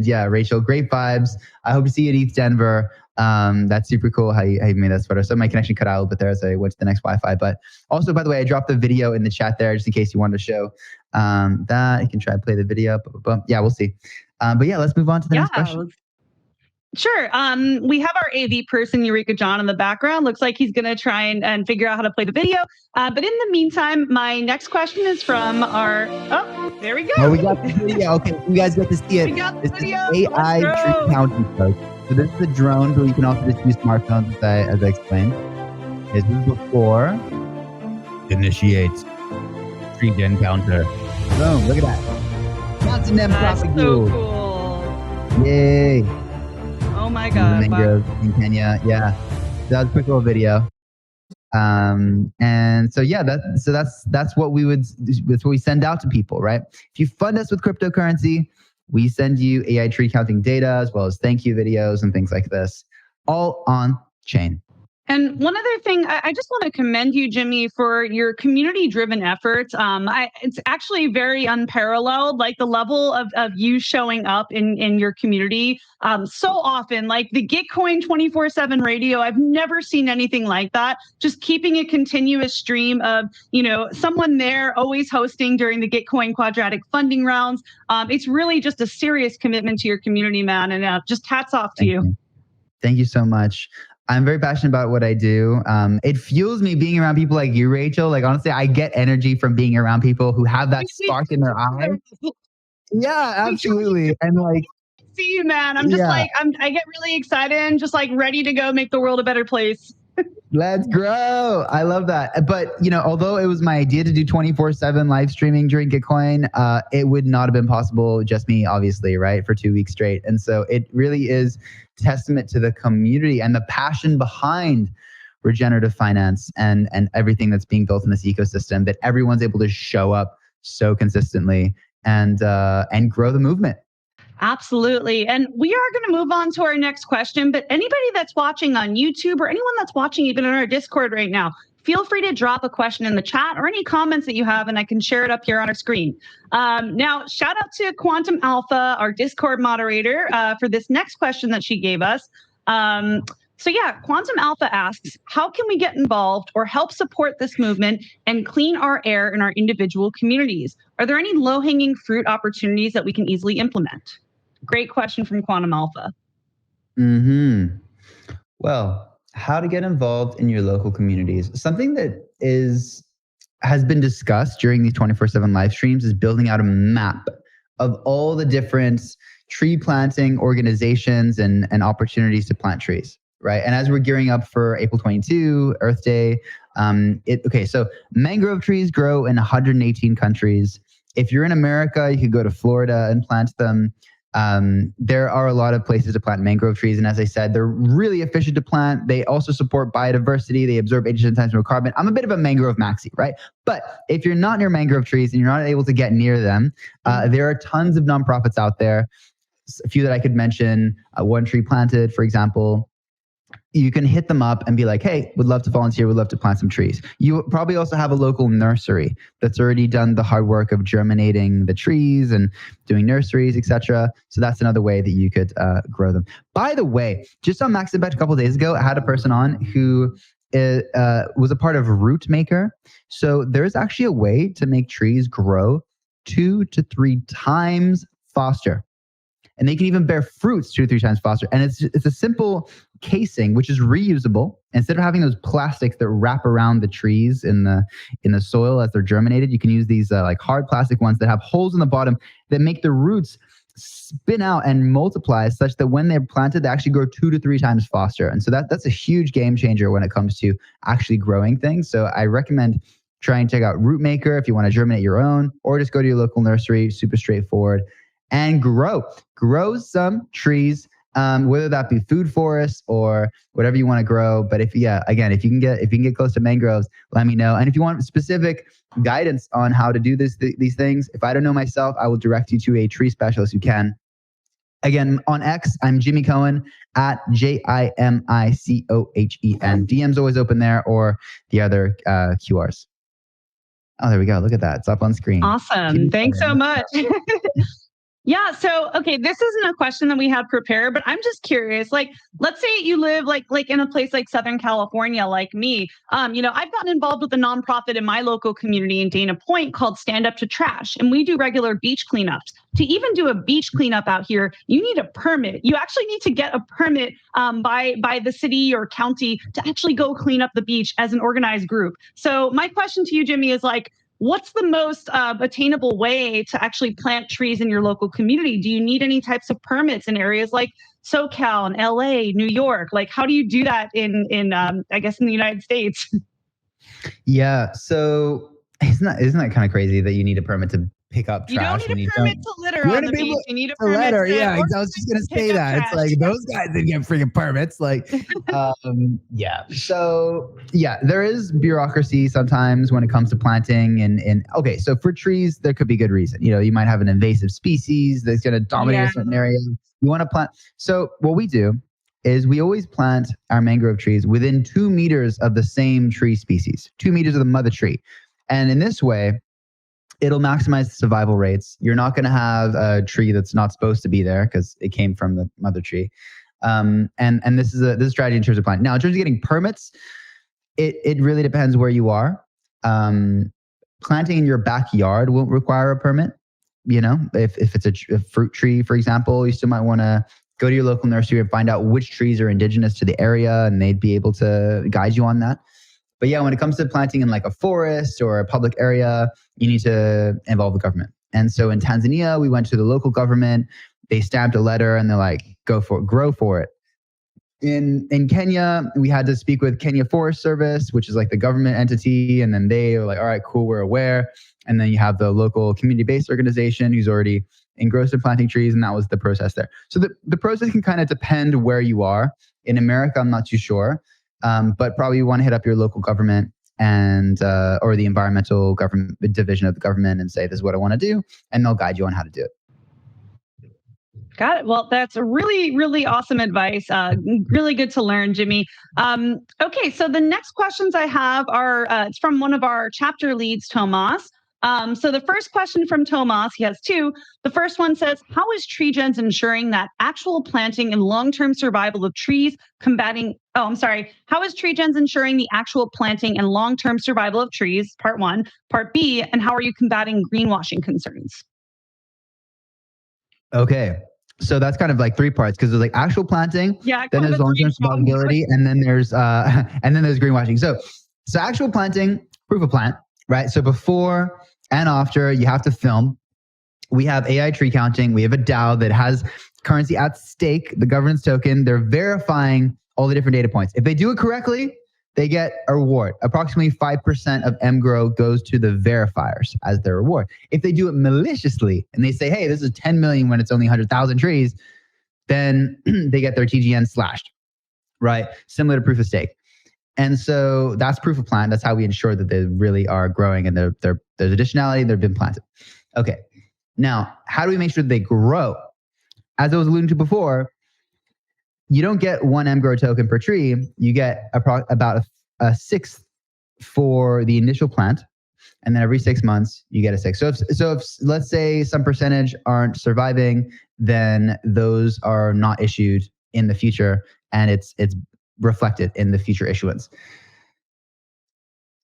yeah, Rachel, great vibes. I hope to see you at ETH Denver. That's super cool how you made that sweater. So my connection cut out a little bit there as I went to the next Wi-Fi. But also, by the way, I dropped the video in the chat there just in case you wanted to show that. You can try to play the video. Yeah, we'll see. But yeah, let's move on to the next question. Sure. We have our AV person, Eureka John, in the background. Looks like he's going to try and figure out how to play the video. But in the meantime, my next question is from our... Oh, there we go. Oh, we got the video. Okay, you guys get to see it. We got the video. This is AI tree counting, folks. So this is a drone, but you can also just use smartphones, as I explained. This is before. Initiate tree gen counter. Boom, look at that. Mountain them That's so cool. Yay. Oh my God! Mangroves in Kenya, yeah. That was a quick little video, and so yeah, that's what we send out to people, right? If you fund us with cryptocurrency, we send you AI tree counting data as well as thank you videos and things like this, all on chain. And one other thing, I just want to commend you, Jimmy, for your community-driven efforts. It's actually very unparalleled, like the level of you showing up in your community so often, like the Gitcoin 24/7 radio. I've never seen anything like that. Just keeping a continuous stream of, someone there always hosting during the Gitcoin quadratic funding rounds. It's really just a serious commitment to your community, man. And just hats off to you. Thank you so much. I'm very passionate about what I do. It fuels me being around people like you, Rachel. Like, honestly, I get energy from being around people who have that spark in their eye. Yeah, absolutely. And like, see you, man. I'm just I get really excited and just like ready to go make the world a better place. Let's grow. I love that. But, although it was my idea to do 24/7 live streaming during Gitcoin, it would not have been possible, just me, obviously, right, for 2 weeks straight. And so it really is testament to the community and the passion behind regenerative finance and everything that's being built in this ecosystem, that everyone's able to show up so consistently and grow the movement. Absolutely. And we are going to move on to our next question, but anybody that's watching on YouTube or anyone that's watching even on our Discord right now, feel free to drop a question in the chat or any comments that you have, and I can share it up here on our screen. Now, shout out to Quantum Alpha, our Discord moderator, for this next question that she gave us. So yeah, Quantum Alpha asks, how can we get involved or help support this movement and clean our air in our individual communities? Are there any low-hanging fruit opportunities that we can easily implement? Great question from Quantum Alpha. Well, how to get involved in your local communities. Something that has been discussed during these 24/7 live streams is building out a map of all the different tree planting organizations and opportunities to plant trees, right? And as we're gearing up for April 22, Earth Day, so mangrove trees grow in 118 countries. If you're in America, you could go to Florida and plant them. There are a lot of places to plant mangrove trees. And as I said, they're really efficient to plant. They also support biodiversity. They absorb 80 times more carbon. I'm a bit of a mangrove maxi, right? But if you're not near mangrove trees and you're not able to get near them, there are tons of nonprofits out there. A few that I could mention, One Tree Planted, for example. You can hit them up and be like, hey, would love to volunteer, would love to plant some trees. You probably also have a local nursery that's already done the hard work of germinating the trees and doing nurseries, etc. So that's another way that you could grow them. By the way, just on Max Impact a couple of days ago, I had a person on who was a part of Root Maker. So there's actually a way to make trees grow 2 to 3 times faster. And they can even bear fruits 2 to 3 times faster. And it's a simple casing, which is reusable. Instead of having those plastics that wrap around the trees in the soil as they're germinated, you can use these like hard plastic ones that have holes in the bottom that make the roots spin out and multiply such that when they're planted, they actually grow 2 to 3 times faster. And so that's a huge game changer when it comes to actually growing things. So I recommend trying to check out Root Maker if you want to germinate your own, or just go to your local nursery, super straightforward, and grow some trees, whether that be food forests or whatever you want to grow. But if you can get close to mangroves, let me know. And if you want specific guidance on how to do these things, if I don't know myself, I will direct you to a tree specialist who can. Again, on X, I'm Jimi Cohen at JIMICOHEN. DM's always open there, or the other QRs. Oh, there we go. Look at that. It's up on screen. Awesome. Thanks so much. Yeah. So, okay, this isn't a question that we had prepared, but I'm just curious, like, let's say you live like in a place like Southern California, like me. I've gotten involved with a nonprofit in my local community in Dana Point called Stand Up to Trash. And we do regular beach cleanups. To even do a beach cleanup out here, you need a permit. You actually need to get a permit by the city or county to actually go clean up the beach as an organized group. So my question to you, Jimmy, is like, what's the most attainable way to actually plant trees in your local community? Do you need any types of permits in areas like SoCal and LA, New York? Like, how do you do that in the United States? Yeah. So isn't that kind of crazy that you need a permit to pick up trash? You don't need a permit to litter on the beach. You need a permit to I was just going to say that. It's like those guys didn't get freaking permits. Like, yeah. So yeah, there is bureaucracy sometimes when it comes to planting okay. So for trees, there could be good reason. You might have an invasive species that's going to dominate a certain area. You want to plant. So what we do is we always plant our mangrove trees within 2 meters of the same tree species, 2 meters of the mother tree. And in this way, it'll maximize the survival rates. You're not going to have a tree that's not supposed to be there because it came from the mother tree. And this is a strategy in terms of planting. Now, in terms of getting permits, it really depends where you are. Planting in your backyard won't require a permit. If it's a fruit tree, for example, you still might want to go to your local nursery and find out which trees are indigenous to the area, and they'd be able to guide you on that. But yeah, when it comes to planting in like a forest or a public area, you need to involve the government. And so in Tanzania, we went to the local government. They stamped a letter and they're like, go for it, grow for it. In Kenya, we had to speak with Kenya Forest Service, which is like the government entity. And then they were like, all right, cool, we're aware. And then you have the local community-based organization who's already engrossed in planting trees. And that was the process there. So the process can kind of depend where you are. In America, I'm not too sure. But probably you want to hit up your local government and or the environmental government division of the government and say, this is what I want to do. And they'll guide you on how to do it. Got it. Well, that's really, really awesome advice. Really good to learn, Jimmy. Okay, so the next questions I have are it's from one of our chapter leads, Tomas. So the first question from Tomas, he has 2. The first one says, how is Treegens ensuring that actual planting and long-term survival of trees how is Treegens ensuring the actual planting and long-term survival of trees, part 1, part B, and how are you combating greenwashing concerns? Okay. So that's kind of like 3 parts, because there's like actual planting, then there's long-term survivability, and then there's greenwashing. So actual planting, proof of plant, right? So before and after, you have to film. We have AI tree counting. We have a DAO that has currency at stake, the governance token. They're verifying all the different data points. If they do it correctly, they get a reward. Approximately 5% of mGrow goes to the verifiers as their reward. If they do it maliciously and they say, hey, this is 10 million when it's only 100,000 trees, then they get their TGN slashed, right? Similar to proof of stake. And so that's proof of plant. That's how we ensure that they really are growing and there's additionality, they've been planted. Okay. Now, how do we make sure that they grow? As I was alluding to before, you don't get one mGrow token per tree. You get about a sixth for the initial plant. And then every 6 months, you get a sixth. So if let's say some percentage aren't surviving, then those are not issued in the future. And it's reflected in the future issuance.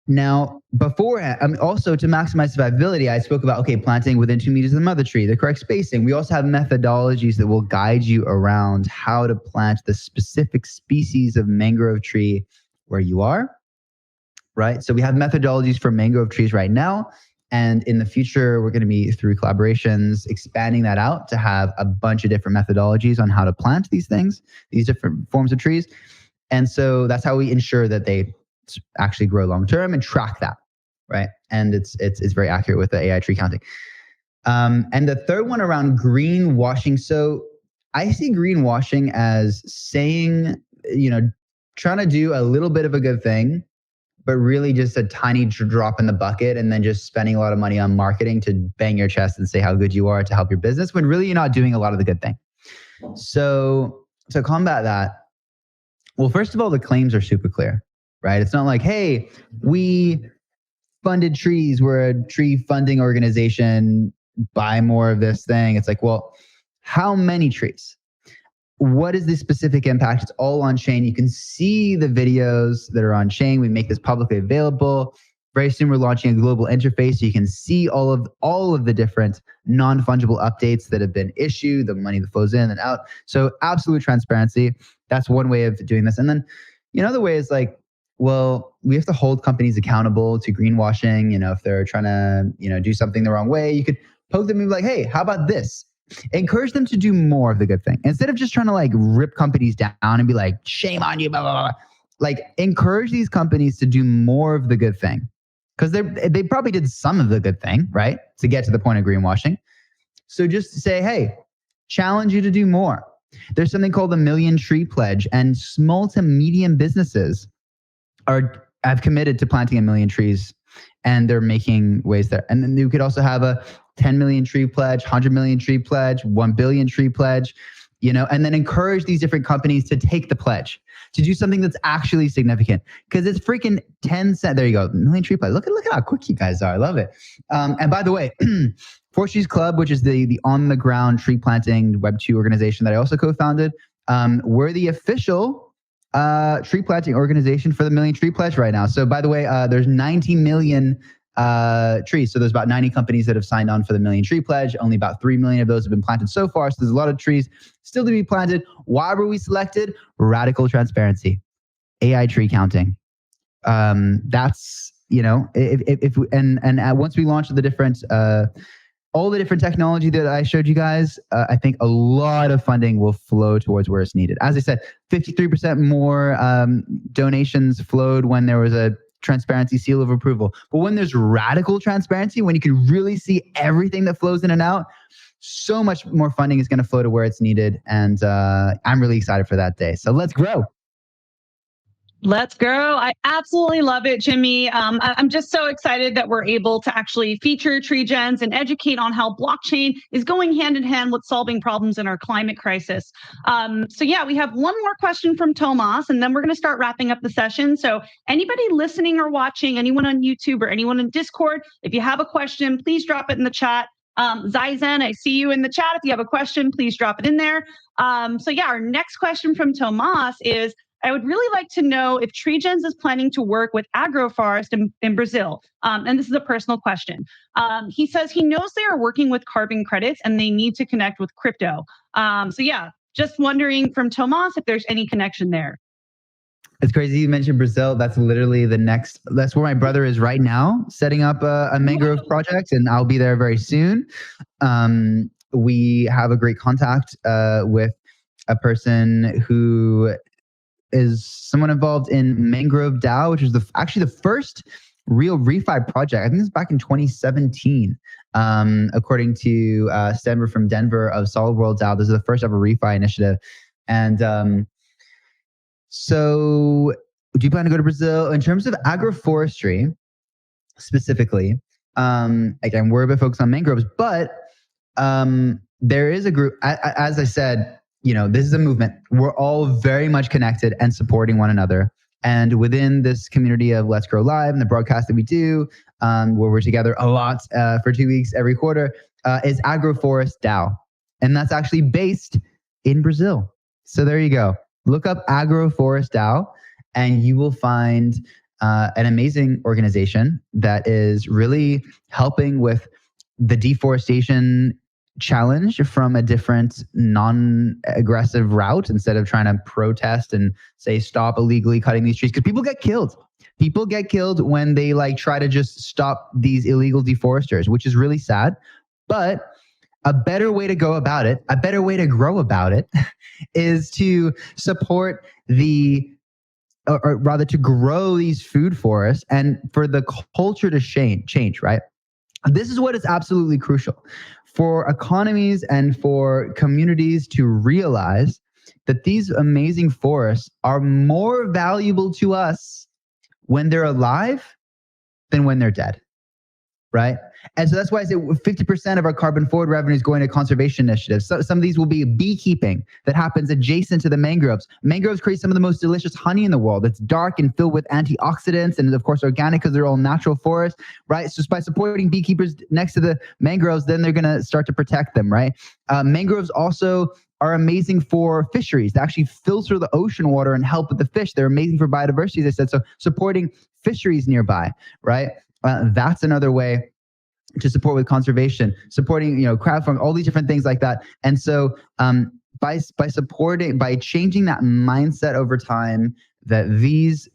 Now, beforehand, also to maximize survivability, I spoke about, planting within 2 meters of the mother tree, the correct spacing. We also have methodologies that will guide you around how to plant the specific species of mangrove tree where you are, right? So we have methodologies for mangrove trees right now. And in the future, we're going to be, through collaborations, expanding that out to have a bunch of different methodologies on how to plant these things, these different forms of trees. And so that's how we ensure that they actually grow long term and track that, right? And it's very accurate with the AI tree counting. And the third one around greenwashing. So I see greenwashing as saying, trying to do a little bit of a good thing, but really just a tiny drop in the bucket, and then just spending a lot of money on marketing to bang your chest and say how good you are to help your business, when really you're not doing a lot of the good thing. So to combat that, well, first of all, the claims are super clear, right? It's not like, hey, we funded trees, we're a tree funding organization, buy more of this thing. It's like, well, how many trees? What is the specific impact? It's all on chain. You can see the videos that are on chain. We make this publicly available. Very soon we're launching a global interface so you can see all of the different non-fungible updates that have been issued, the money that flows in and out. So absolute transparency. That's one way of doing this. And then another way is like, well, we have to hold companies accountable to greenwashing. If they're trying to, do something the wrong way, you could poke them and be like, hey, how about this? Encourage them to do more of the good thing. Instead of just trying to like rip companies down and be like, shame on you, blah, blah, blah. Like, encourage these companies to do more of the good thing. Because they probably did some of the good thing, right? To get to the point of greenwashing. So just say, hey, challenge you to do more. There's something called the Million Tree Pledge, and small to medium businesses have committed to planting 1 million trees, and they're making ways there. And then you could also have a 10 million tree pledge, 100 million tree pledge, 1 billion tree pledge, and then encourage these different companies to take the pledge, to do something that's actually significant, because it's freaking 10 cents. There you go. Million tree pledge. Look at how quick you guys are. I love it. And by the way, Forest Trees Club, which is the on the ground tree planting Web2 organization that I also co-founded, we're the official tree planting organization for the Million Tree Pledge right now. So by the way, there's 90 million trees. So there's about 90 companies that have signed on for the Million Tree Pledge. Only about 3 million of those have been planted so far. So there's a lot of trees still to be planted. Why were we selected? Radical transparency, AI tree counting. That's, once we launch the different, all the different technology that I showed you guys, I think a lot of funding will flow towards where it's needed. As I said, 53% more donations flowed when there was a transparency seal of approval. But when there's radical transparency, when you can really see everything that flows in and out, so much more funding is going to flow to where it's needed. And I'm really excited for that day. So let's grow. Let's grow. I absolutely love it, Jimmy. I'm just so excited that we're able to actually feature Treegens and educate on how blockchain is going hand in hand with solving problems in our climate crisis. So yeah, we have one more question from Tomas, and then we're going to start wrapping up the session. So anybody listening or watching, anyone on YouTube or anyone in Discord, if you have a question, please drop it in the chat. Zaizen, I see you in the chat. If you have a question, please drop it in there. So yeah, our next question from Tomas is, I would really like to know if Treegens is planning to work with agroforest in Brazil. And this is a personal question. He says he knows they are working with carbon credits and they need to connect with crypto. So yeah, just wondering from Tomas if there's any connection there. It's crazy you mentioned Brazil. That's literally that's where my brother is right now, setting up a mangrove project, and I'll be there very soon. We have a great contact with a person who is someone involved in Mangrove DAO, which is actually the first real refi project. I think it's back in 2017, according to Stanford from Denver of Solid World DAO. This is the first ever refi initiative. And so do you plan to go to Brazil? In terms of agroforestry, specifically, again, we're a bit focused on mangroves, but there is a group, as I said, this is a movement. We're all very much connected and supporting one another. And within this community of Let's Grow Live and the broadcast that we do, where we're together a lot for 2 weeks every quarter, is Agroforest DAO. And that's actually based in Brazil. So there you go. Look up Agroforest DAO and you will find an amazing organization that is really helping with the deforestation challenge from a different non-aggressive route, instead of trying to protest and say stop illegally cutting these trees, because people get killed. People get killed when they try to just stop these illegal deforesters, which is really sad. But a better way to go about it, a better way to grow about it, is to support or rather to grow these food forests and for the culture to change, right? This is what is absolutely crucial for economies and for communities to realize that these amazing forests are more valuable to us when they're alive than when they're dead, right? And so that's why I say 50% of our carbon forward revenue is going to conservation initiatives. So some of these will be beekeeping that happens adjacent to the mangroves. Mangroves create some of the most delicious honey in the world. It's dark and filled with antioxidants and of course organic because they're all natural forests, right? So by supporting beekeepers next to the mangroves, then they're going to start to protect them, right? Mangroves also are amazing for fisheries. They actually filter the ocean water and help with the fish. They're amazing for biodiversity, as I said. So supporting fisheries nearby, right? That's another way to support with conservation, supporting, crowd farm, all these different things like that. And so by changing that mindset over time, that these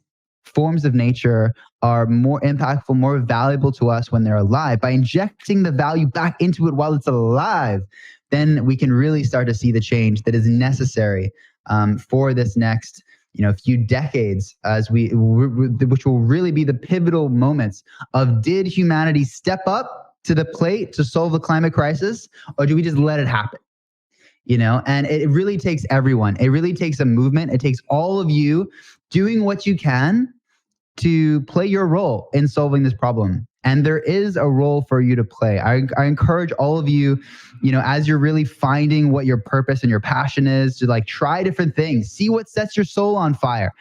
forms of nature are more impactful, more valuable to us when they're alive, by injecting the value back into it while it's alive, then we can really start to see the change that is necessary for this next few decades, which will really be the pivotal moments of, did humanity step up to the plate to solve the climate crisis, or do we just let it happen? And it really takes everyone. It really takes a movement. It takes all of you doing what you can to play your role in solving this problem. And there is a role for you to play. I encourage all of you, as you're really finding what your purpose and your passion is, to try different things, see what sets your soul on fire,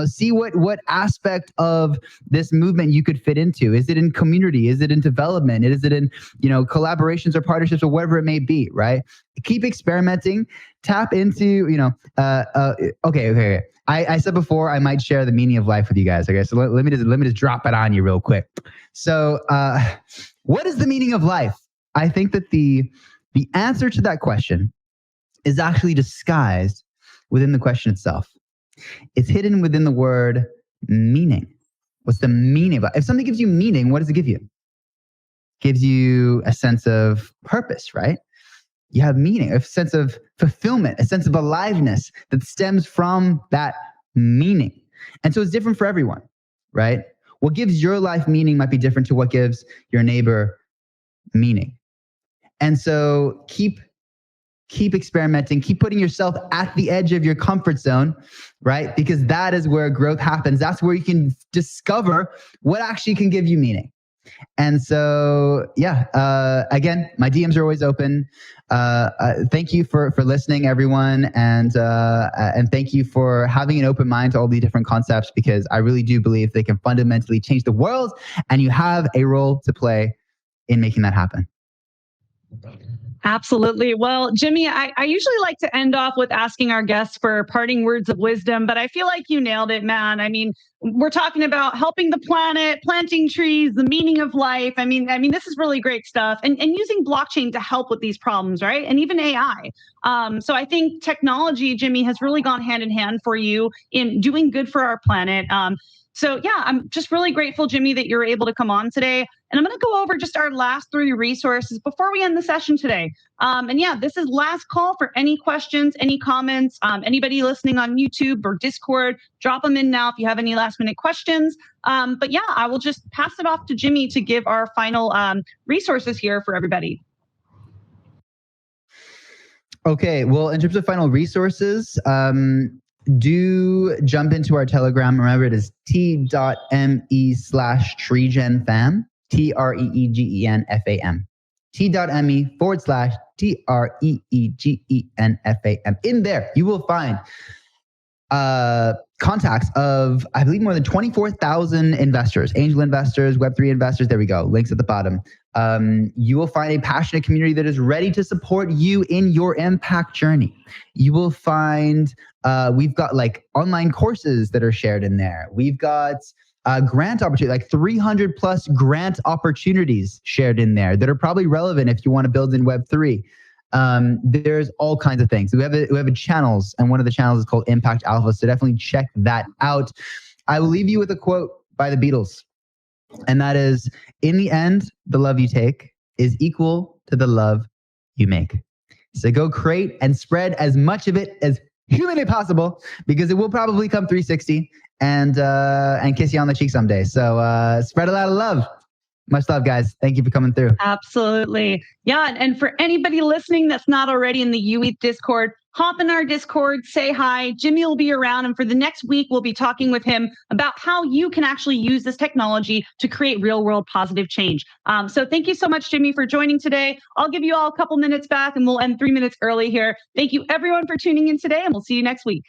see what aspect of this movement you could fit into. Is it in community? Is it in development? Is it in, collaborations or partnerships or whatever it may be, right? Keep experimenting, tap into, okay. I said before I might share the meaning of life with you guys. Okay, so let me just drop it on you real quick. So, what is the meaning of life? I think that the answer to that question is actually disguised within the question itself. It's hidden within the word meaning. What's the meaning of life? If something gives you meaning, what does it give you? It gives you a sense of purpose, right? You have meaning, a sense of fulfillment, a sense of aliveness that stems from that meaning. And so it's different for everyone, right? What gives your life meaning might be different to what gives your neighbor meaning. And so keep experimenting, keep putting yourself at the edge of your comfort zone, right? Because that is where growth happens. That's where you can discover what actually can give you meaning. And so, again, my DMs are always open. Thank you for listening, everyone. And thank you for having an open mind to all the different concepts, because I really do believe they can fundamentally change the world, and you have a role to play in making that happen. Absolutely. Well, Jimmy, I usually like to end off with asking our guests for parting words of wisdom, but I feel like you nailed it, man. I mean, we're talking about helping the planet, planting trees, the meaning of life. I mean, this is really great stuff, and using blockchain to help with these problems, right? And even AI. So I think technology, Jimmy, has really gone hand in hand for you in doing good for our planet. So yeah, I'm just really grateful, Jimmy, that you're able to come on today. And I'm going to go over just our last 3 resources before we end the session today. And yeah, this is last call for any questions, any comments, anybody listening on YouTube or Discord, drop them in now if you have any last minute questions. But yeah, I will just pass it off to Jimmy to give our final resources here for everybody. Okay, well, in terms of final resources, do jump into our Telegram. Remember, it is t.me/TreegenFam, TREEGENFAM. t.me/TREEGENFAM. In there, you will find contacts of, I believe, more than 24,000 investors, angel investors, Web3 investors. There we go. Links at the bottom. You will find a passionate community that is ready to support you in your impact journey. You will find, we've got like online courses that are shared in there. We've got grant opportunity, like 300 plus grant opportunities shared in there that are probably relevant if you want to build in Web3. There's all kinds of things. We have a channels, and one of the channels is called Impact Alpha. So definitely check that out. I will leave you with a quote by the Beatles. And that is, in the end, the love you take is equal to the love you make. So go create and spread as much of it as humanly possible, because it will probably come 360 and kiss you on the cheek someday. So spread a lot of love. Much love, guys. Thank you for coming through. Absolutely. Yeah. And for anybody listening that's not already in the UETH Discord, hop in our Discord, say hi. Jimmy will be around. And for the next week, we'll be talking with him about how you can actually use this technology to create real world positive change. So thank you so much, Jimmy, for joining today. I'll give you all a couple minutes back and we'll end 3 minutes early here. Thank you, everyone, for tuning in today, and we'll see you next week.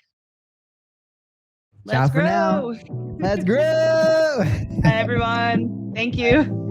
Ciao for now. Let's grow. Hi, everyone. Thank you.